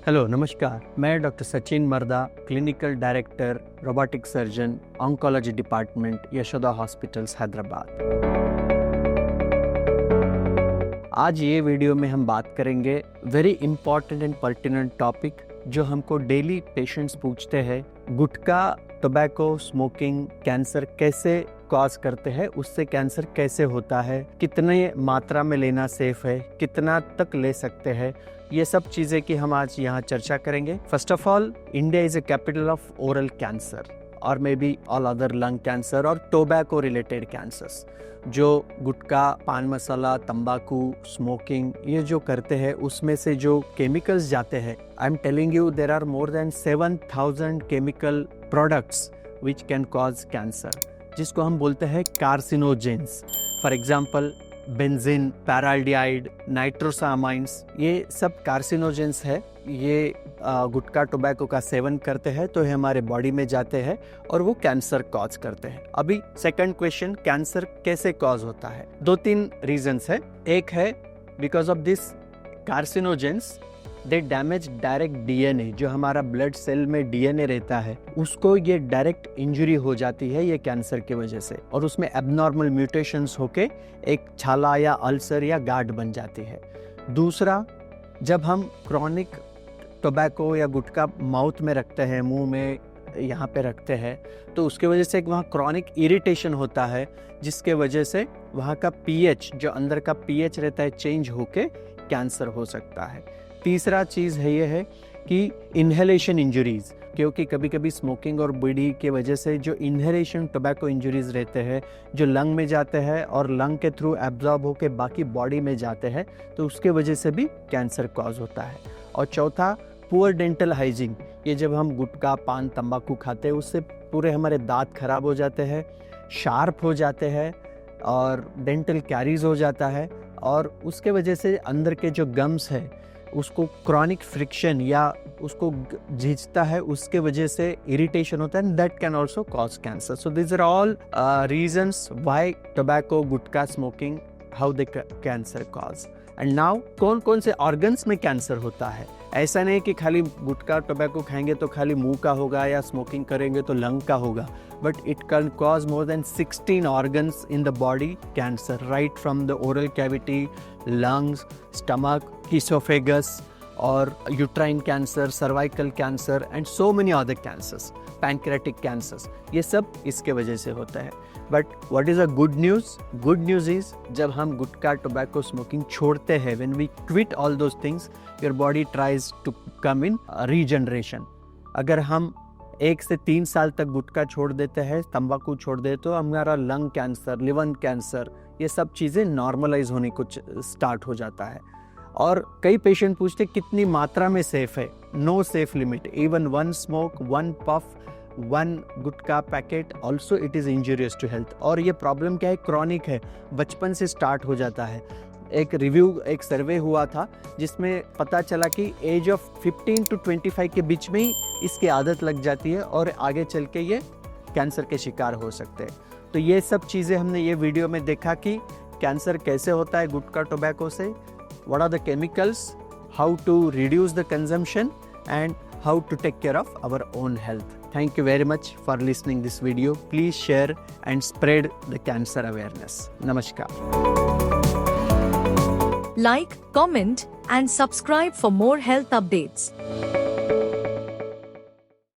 Hello नमस्कार, मैं doctor Sachin मर्दा, clinical director robotic surgeon oncology department Yashoda hospitals Hyderabad. आज ये वीडियो में हम बात करेंगे very important and pertinent topic जो हमको डेली पेशेंट्स पूछते हैं। गुटखा, टोबैको, स्मोकिंग कैंसर कैसे कॉज करते हैं, उससे कैंसर कैसे होता है, कितने मात्रा में लेना सेफ है, कितना तक ले सकते हैं, ये सब चीज़ें की हम आज यहाँ चर्चा करेंगे। First of all, India is a capital of oral cancer और may be all other lung cancer और टोबैको रिलेटेड कैंसर्स। जो गुटखा, पान मसाला, तंबाकू, स्मोकिंग ये जो करते हैं उसमें से जो केमिकल्स जाते हैं, I am telling you there are more than 7,000 chemical products which can cause cancer, जिसको हम बोलते हैं carcinogens. For example benzene, paraldehyde, nitrosamines, ये सब कार्सिनोजेंस है। ये गुटखा, टोबैको का सेवन करते हैं तो ये हमारे बॉडी में जाते हैं और वो कैंसर कॉज करते हैं। अभी सेकंड क्वेश्चन, कैंसर कैसे कॉज होता है? 2-3 रीजंस है। एक है because of this carcinogens they damage direct DNA, जो हमारा ब्लड सेल में डीएनए रहता है उसको ये डायरेक्ट इंजरी हो जाती है ये कैंसर की वजह से, और उसमें एबनॉर्मल म्यूटेशंस होके एक छाला या अल्सर या गांठ बन जाती है। दूसरा, जब हम क्रॉनिक टोबैको या गुटखा माउथ में रखते हैं, मुंह में यहाँ पे रखते हैं, तो उसके वजह से वहाँ क्रॉनिक इरिटेशन होता है, जिसके वजह से वहाँ का पीएच, जो अंदर का पीएच रहता है, चेंज होके कैंसर हो सकता है। तीसरा चीज़ है ये है कि इन्हेलेशन इंजरीज, क्योंकि कभी कभी स्मोकिंग और बीड़ी के वजह से जो इन्हेलेशन टोबैको इंजरीज रहते हैं जो लंग में जाते हैं और लंग के थ्रू एब्जॉर्ब होकर बाकी बॉडी में जाते हैं, तो उसके वजह से भी कैंसर कॉज होता है। और चौथा, पुअर डेंटल हाइजीन। ये जब हम गुटखा, पान, तंबाकू खाते हैं उससे पूरे हमारे दांत खराब हो जाते हैं, शार्प हो जाते हैं और डेंटल कैरीज हो जाता है, और उसके वजह से अंदर के जो गम्स है उसको क्रॉनिक फ्रिक्शन या उसको झींचता है, उसके वजह से इरिटेशन होता है, that can also cause cancer. So this are all reasons why tobacco, gutkha, smoking, how they cancer cause. And now, कौन कौन से ऑर्गन्स में कैंसर होता है? ऐसा नहीं कि खाली गुटखा, टोबैको खाएंगे तो खाली मुंह का होगा या स्मोकिंग करेंगे तो लंग का होगा, but it can cause more than 16 organs in the body cancer, right from the oral cavity, lungs, stomach, oesophagus और uterine cancer, cervical cancer and so many other cancers, pancreatic cancers, ये सब इसके वजह से होता है। But what is a good news? Good news is जब हम गुटखा, टोबैको, स्मोकिंग छोड़ते हैं, when we quit all those things, your body tries to come in regeneration. अगर हम 1 से 3 साल तक गुटखा छोड़ देते हैं, तंबाकू छोड़ देते, तो हमारा लंग कैंसर, लिवर कैंसर, ये सब चीज़ें नॉर्मलाइज होने कुछ स्टार्ट हो जाता है। और कई पेशेंट पूछते कितनी मात्रा में सेफ है? No safe limit, even 1 smoke, 1 puff, 1 gutkha packet also it is injurious to health. और ये प्रॉब्लम क्या है? क्रॉनिक है, बचपन से स्टार्ट हो जाता है। एक सर्वे हुआ था जिसमें पता चला कि एज ऑफ 15 to 25 के बीच में ही इसकी आदत लग जाती है और आगे चल के ये कैंसर के शिकार हो सकते हैं। तो ये सब चीज़ें हमने ये वीडियो में देखा कि कैंसर कैसे होता है गुटखा, टोबैको से, what are the chemicals, how to reduce the consumption and how to take care of our own health. Thank you very much for listening this video. Please share and spread the cancer awareness. Namaskar. Like, comment and subscribe for more health updates.